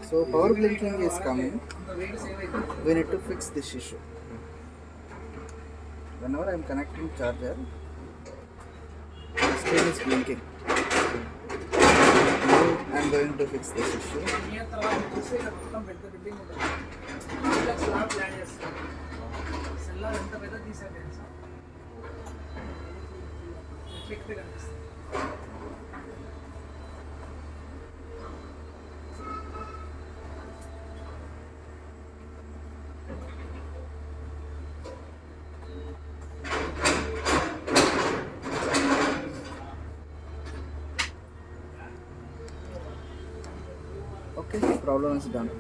So power blinking is coming. We need to fix this issue. Whenever I am connecting charger, the screen is blinking. Now I am going to fix this issue. Okay, problem is done.